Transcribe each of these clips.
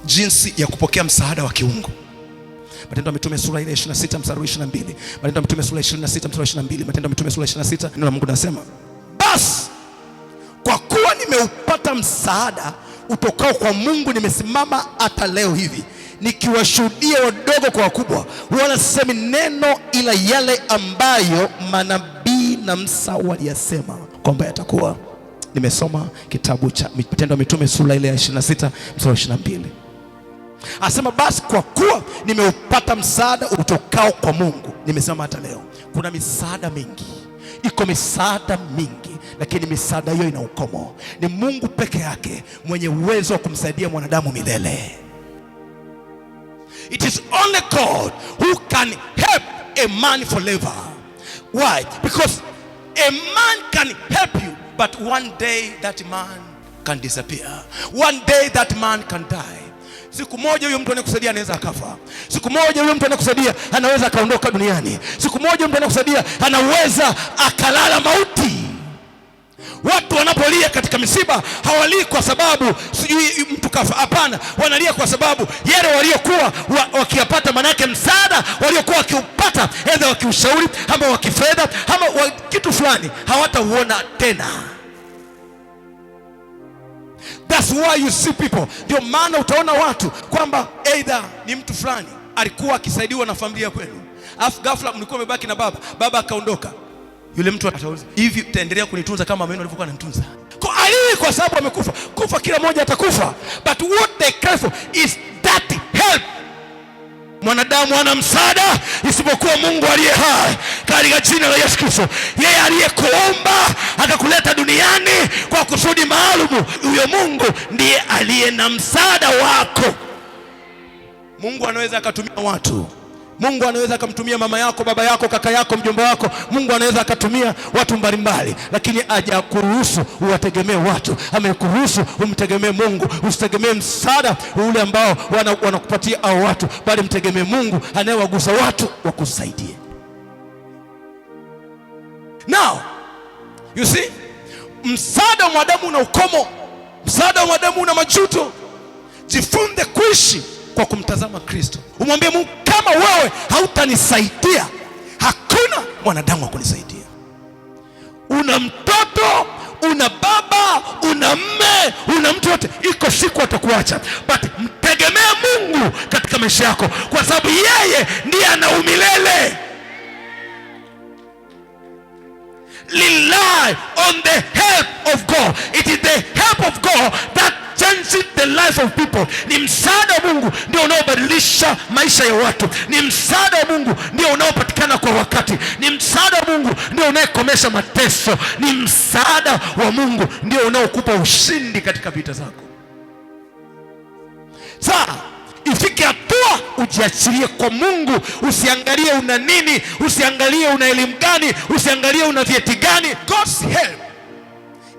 jinsi ya kupokea msaada wa kiungu. Matendo ya Mitume sura ile 26 mstari wa 22. Matendo ya Mitume sura 26 mstari wa 22. Matendo ya Mitume sura 26, neno la Mungu linasema, basi kwa kuwa nimeupata msaada utokao kwa Mungu, nimesimama hata leo hivi nikiwashuhudia wadogo kwa wakubwa, wala sisemi neno ila yale ambayo manabii na Musa waliyasema kwamba yatakuwa. Nimesoma kitabu cha Matendo ya Mitume sura ile ya 26 mstari wa 22. Asema basi kwa kuwa nimeupata msaada utokao kwa Mungu, nimesema hata leo. Kuna misaada mingi, iko misaada mingi, lakini misaada hiyo ina ukomo. Ni Mungu peke yake mwenye uwezo wa kumsaidia mwanadamu milele. It is only God who can help a man forever. Why? Because a man can help you, but one day that man can disappear. One day that man can die. Siku moja huyo mtu anayekusaidia anaweza akafa. Siku moja huyo mtu anayekusaidia anaweza akaondoka duniani. Siku moja mtu anayekusaidia anaweza akalala mauti. Watu wanapolia katika misiba hawalii kwa sababu sijui mtu kafa. Hapana, wanalia kwa sababu yale waliokuwa wakiyapata, manake msaada waliokuwa wakiupata, aidha wakiushauri ama wakifedha ama kitu fulani, hawatauona tena. That's why you see people. Ndio maana utaona watu kwamba aidha ni mtu fulani alikuwa akisaidiwa na familia kwenu, afu ghafla mlikuwa mmebaki na baba akaondoka. Yule mtu atauliza, hivi utaendelea kunitunza kama mimi nilivyokuwa nanitunza? Kwa sababu amekufa. Kufa kila mmoja atakufa, but what they care for is that help. Mwanadamu ana msaada isipokuwa Mungu aliye hai, katika jina la Yesu Kristo. Yeye aliyekuumba akakuleta duniani kwa kusudi maalum, huyo Mungu ndiye aliye na msaada wako. Mungu anaweza akatumia watu. Mungu anaweza akamtumia mama yako, baba yako, kaka yako, mjomba wako. Mungu anaweza akatumia watu mbalimbali, lakini hajakuruhusu uwategemee watu. Amekuruhusu umtegemee Mungu. Usitegemee msaada ule ambao wanakupatia hao watu, bali mtegemee Mungu anayewagusa watu wakusaidie. Now, you see, msaada wa mwanadamu una ukomo. Msaada wa mwanadamu una majuto. Jifunze kuishi kwa kumtazama Kristo. Umwambie Mungu, kama wewe hautanisaidia, hakuna mwanadamu wa kunisaidia. Una mtoto, una baba, una mme, una mtu yote, iko siku atakuacha, but mtegemea Mungu katika maisha yako, kwa sababu yeye ndiye ana umilele. Rely on the help of God. It is the help of God that changes the life of people. Ni msaada wa Mungu ndio unaobadilisha maisha ya watu. Ni msaada wa Mungu ndio unaopatikana kwa wakati. Ni msaada wa Mungu ndio unayekomesha mateso. Ni msaada wa Mungu ndio unaokupa ushindi katika vita zako. Sasa ifike hatua ujiachilie kwa Mungu. Usiangalie una nini, usiangalie una elimu gani, usiangalie una vyeti gani. God's help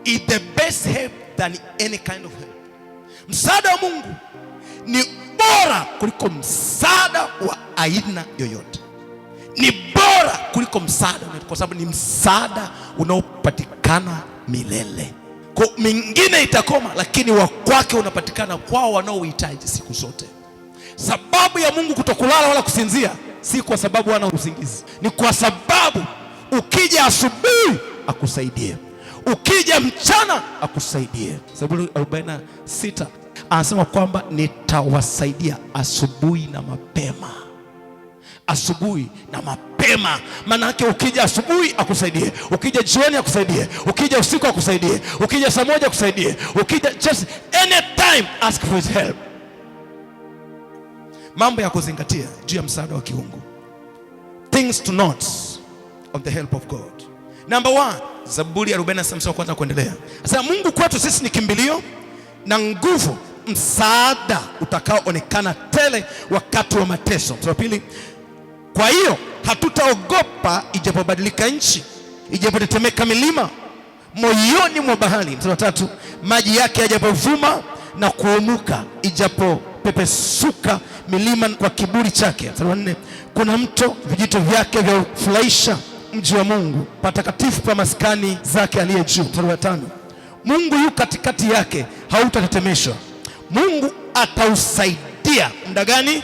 is the best help than any kind of help. Msaada wa Mungu ni bora kuliko msaada wa aina yoyote. Ni bora kuliko msaada, kwa sababu ni msaada unaopatikana milele. Kwa mingine itakoma, lakini wa kwake unapatikana kwao wanaohitaji siku zote. Sababu ya Mungu kutokulala wala kusinzia si kwa sababu hana usingizi, ni kwa sababu ukija asubuhi akusaidie, ukija mchana akusaidie. Zaburi 46 anasema kwamba nitawasaidia asubuhi na mapema. Asubuhi na mapema, maana yake ukija asubuhi akusaidie, ukija jioni akusaidie, ukija usiku akusaidie, ukija saa moja akusaidie, ukija just anytime ask for his help. Mambo ya kuzingatia juu ya msaada wa kiungu. Things to note of the help of God. Number 1, Zaburi 47 kwanza kuendelea. Sasa Mungu kwetu sisi ni kimbilio na nguvu, msaada utakaoonekana tele wakati wa mateso. Mstari wa 2, kwa hiyo hatutaogopa ijapobadilika nchi, ijapotetemeka milima moyoni mwa bahari. Mstari wa 3, maji yake yajapovuma na kuumuka, ijapopepesuka milima kwa kiburi chake. Mstari wa 4, kuna mto vijito vyake vya kufurahisha mji wa Mungu, patakatifu pa maskani zake aliye juu. Mstari wa 5, Mungu yu katikati yake, hautatetemeshwa. Mungu atausaidia. Muda gani?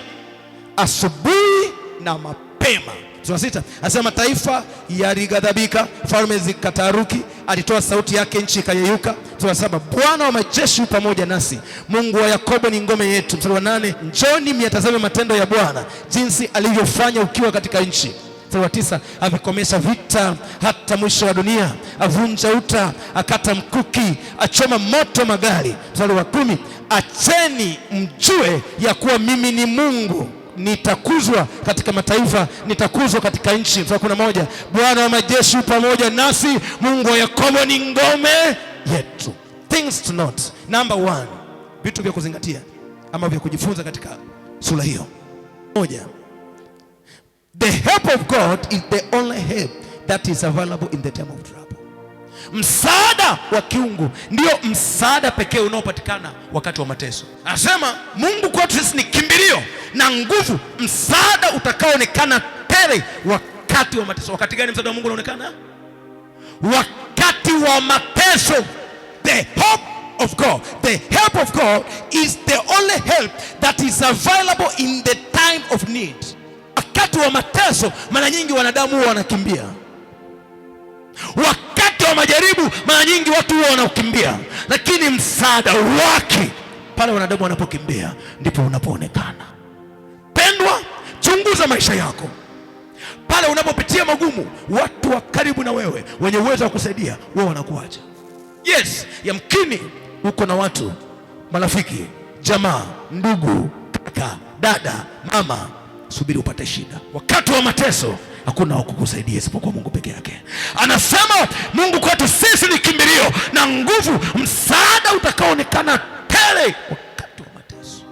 Asubuhi na mapema. Sura 6 anasema taifa yalighadhabika, falme zikataharuki, alitoa sauti yake, nchi ikayeyuka. Sura 7 Bwana wa majeshi yu pamoja nasi, Mungu wa Yakobo ni ngome yetu. Mstari wa 8 njoni myatazame matendo ya Bwana, jinsi alivyofanya ukiwa katika nchi. Mstari wa 9 avikomesha vita hata mwisho wa dunia, avunja uta, akata mkuki, achoma moto magari. Mstari wa 10 acheni mjue ya kuwa mimi ni Mungu, nitakuzwa katika mataifa, nitakuzwa katika nchi. Mstari wa 11 Bwana wa majeshi pamoja nasi, Mungu wa Yakobo ni ngome yetu. Things to note. Number 1, vitu vya kuzingatia ama vya kujifunza katika sura hiyo. Moja, the help of God is the only help that is available in the time of trouble. Msaada wa kiungu ndio msaada pekee unaopatikana wakati wa mateso. Anasema Mungu kwetu sisi ni kimbilio na nguvu, msaada utakaoonekana tele wakati wa mateso. Wakati gani msaada wa Mungu unaonekana? Wakati wa mateso. The hope of God, the help of God is the only help that is available in the time of need. Wakati wa mateso mara nyingi wanadamu huwa wanakimbia. Wakati wa majaribu mara nyingi watu huwa wanakimbia, lakini msaada wake pale wanadamu wanapokimbia ndipo unapoonekana. Pendwa, chunguza maisha yako. Pale unapopitia magumu, watu wa karibu na wewe wenye uwezo wa kusaidia wao wanakuacha. Yes, yamkini uko na watu, marafiki, jamaa, ndugu, kaka, dada, mama, subiri upate shida. Wakati wa mateso hakuna wa kukusaidia isipokuwa Mungu peke yake. Anasema Mungu kwetu sisi ni kimbilio na nguvu, msaada utakaoonekana tele wakati wa mateso.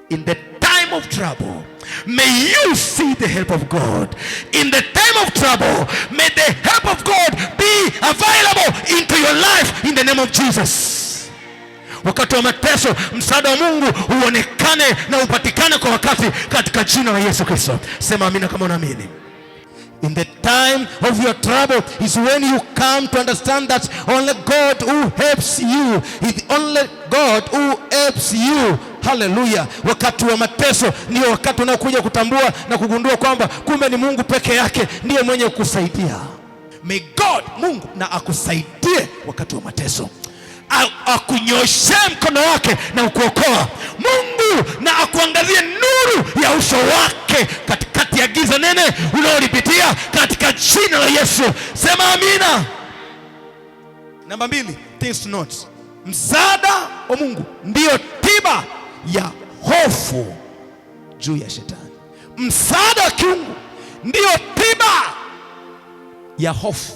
In the time of trouble, may you see the help of God. In the time of trouble, may the help of God be available into your life in the name of Jesus. Wakati wa mateso msaada wa Mungu uonekane na upatikane kwa wakati katika jina la Yesu Kristo. Sema amina kama unaamini. In the time of your trouble is when you come to understand that only God who helps you is the only God who helps you. Hallelujah. Wakati wa mateso ndio wakati unaokuja kutambua na kugundua kwamba kumbe ni Mungu peke yake ndiye mwenye kukusaidia. May God, Mungu na akusaidie wakati wa mateso, akunyoshe mkono wake na ukuokoa. Mungu na akuangazie nuru ya uso wake katikati ya giza nene unaolipitia katika jina la Yesu. Sema amina. Namba 2, things to note. Msaada wa Mungu ndio tiba ya hofu juu ya shetani. Msaada wa kiungu ndio tiba ya hofu.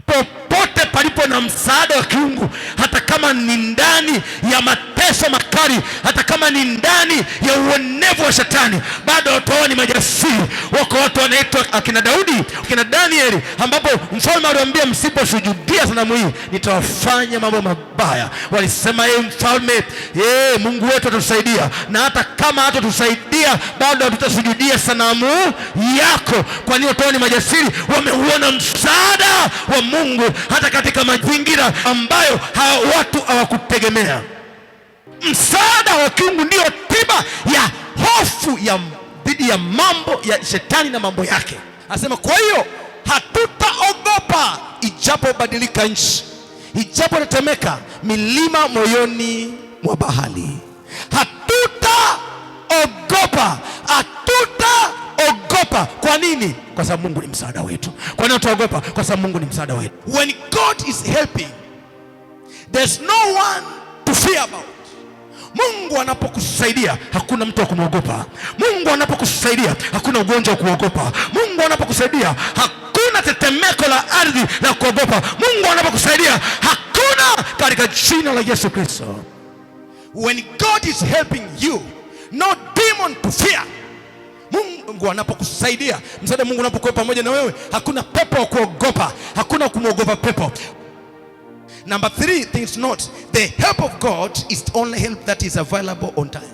Popote palipo na msaada wa kiungu, hata kama ni ndani ya mateso makali, hata kama ni ndani ya uonevu wa shetani, bado watu hao ni majasiri. Wako watu wanaitwa akina Daudi, akina Danieli, ambapo mfalme aliwaambia msiposujudia sanamu hii nitawafanya mambo mabaya. Walisema mfalme, Mungu wetu atatusaidia, na hata kama hatatusaidia bado hatutasujudia sanamu yako. Kwa nini watu hao ni majasiri? Wameuona msaada wa Mungu hata katika mazingira ambayo watu hawakutegemea. Msaada wa kiungu ndio tiba ya hofu ya dhidi ya mambo ya shetani na mambo yake. Anasema kwa hiyo hatutaogopa ijapobadilika nchi, ijapotetemeka milima moyoni mwa bahari. Hatutaogopa. Kwa nini? Kwa sababu Mungu ni msaada wetu. Kwa nini tutaogopa? Kwa sababu Mungu ni msaada wetu. When God is helping, there's no one to fear about. Mungu anapokusaidia hakuna mtu wa kumwogopa. Mungu anapokusaidia hakuna ugonjwa wa kuogopa. Mungu anapokusaidia hakuna tetemeko la ardhi la kuogopa. Mungu anapokusaidia hakuna, katika jina la Yesu Kristo. When God is helping you, no demon to fear. Mungu anapokusaidia, msaada Mungu anapokuwa pamoja na wewe, hakuna pepo wa kuogopa, hakuna kumwogopa pepo. Number 3, things note. The help of God is the only help that is available on time.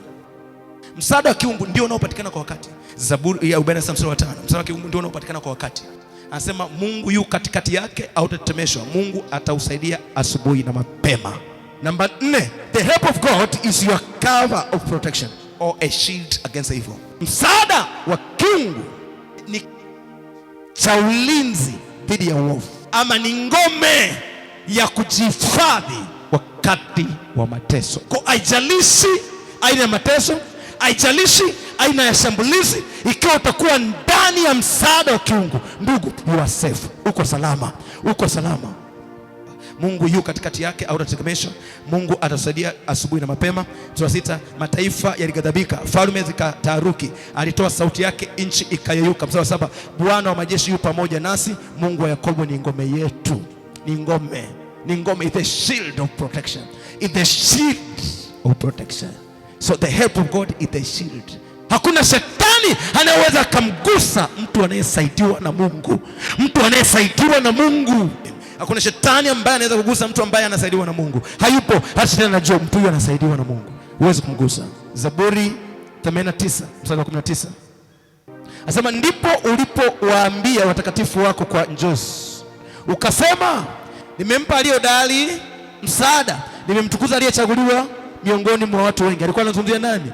Msaada wa kiungu ndio unaopatikana kwa wakati. Zaburi ya 47 mstari wa 5. Msaada wa kiungu ndio unaopatikana kwa wakati. Anasema Mungu yu katikati yake, hautatetemeshwa. Mungu atausaidia asubuhi na mapema. Namba 4, the help of God is your cover of protection or a shield against evil. Msaada wa kiungu ni cha ulinzi dhidi ya uovu, ama ni ngome ya kujihifadhi wakati wa mateso. Kwa haijalishi aina ya mateso, haijalishi aina ya shambulizi, ikiwa utakuwa ndani ya msaada wa kiungu, ndugu, you are safe. Uko salama, uko salama. Mungu yu katikati yake au atategemesha. Mungu atasaidia asubuhi na mapema. Sura 6, mataifa yalighadhabika, falme zikataharuki, alitoa sauti yake, nchi ikayeyuka. Mstari 7, Bwana wa majeshi yu pamoja nasi, Mungu wa Yakobo ni ngome yetu. Ni ngome, ni ngome, it's the shield of protection. It's the shield of protection. So the help of God is the shield. Hakuna shetani anayeweza kumgusa mtu anayesaidiwa na Mungu. Mtu anayesaidiwa na Mungu. Hakuna shetani ambaye anaweza kugusa mtu ambaye anasaidiwa na Mungu. Hayupo. Hata shetani anajua mtu huyu anasaidiwa na Mungu, huwezi kumgusa. Zaburi 89 mstari wa 19. Anasema, ndipo ulipowaambia watakatifu wako kwa njozi, ukasema, nimempa aliyodali msaada, nimemtukuza aliyechaguliwa miongoni mwa watu wengi. Alikuwa anazungumzia nani?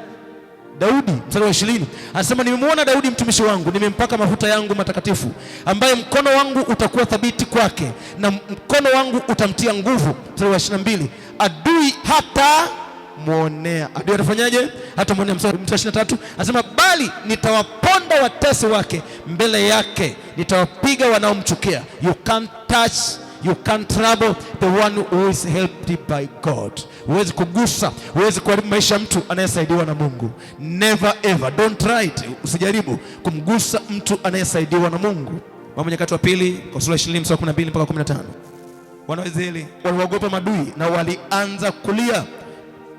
Daudi. Mstari wa 20 anasema, nimemwona Daudi mtumishi wangu, nimempaka mafuta yangu matakatifu, ambaye mkono wangu utakuwa thabiti kwake, na mkono wangu utamtia nguvu. Mstari wa 22, adui hata muonea. Adui atafanyaje? Hata muonea. Mstari wa 23 anasema, bali nitawaponda watesi wake mbele yake, nitawapiga wanaomchukia. You can't touch, you can't trouble the one who is helped by God. Huwezi kugusa, huwezi kuharibu maisha ya mtu anayesaidiwa na Mungu. Never ever, don't try it. Usijaribu kumgusa mtu anayesaidiwa na Mungu. Mambo ya Nyakati wa Pili kwa sura 20 mstari wa 12 mpaka 15. Wana wa Israeli waliogopa madui na walianza kulia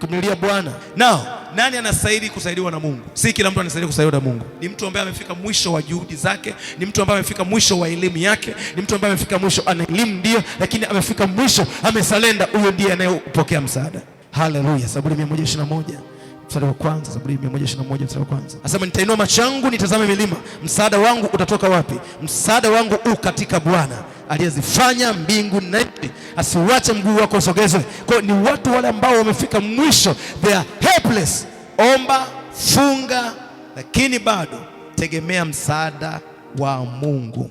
kumlilia Bwana. Now, nani anastahili kusaidiwa na Mungu? Si kila mtu anastahili kusaidiwa na Mungu. Ni mtu ambaye amefika mwisho wa juhudi zake, ni mtu ambaye amefika mwisho wa elimu yake, ni mtu ambaye amefika mwisho, ana elimu ndio, lakini amefika mwisho, amesalenda. Huyo ndiye anayepokea msaada. Haleluya. Zaburi 121 mstari wa kwanza. Zaburi 121 mstari wa kwanza. Anasema, nitainua macho yangu nitazame milima, msaada wangu utatoka wapi? Msaada wangu katika Bwana aliyezifanya mbingu na nchi, asiuache mguu wako usogezwe. Kwa ni watu wale ambao wamefika mwisho, they are helpless. Omba, funga, lakini bado tegemea msaada wa Mungu.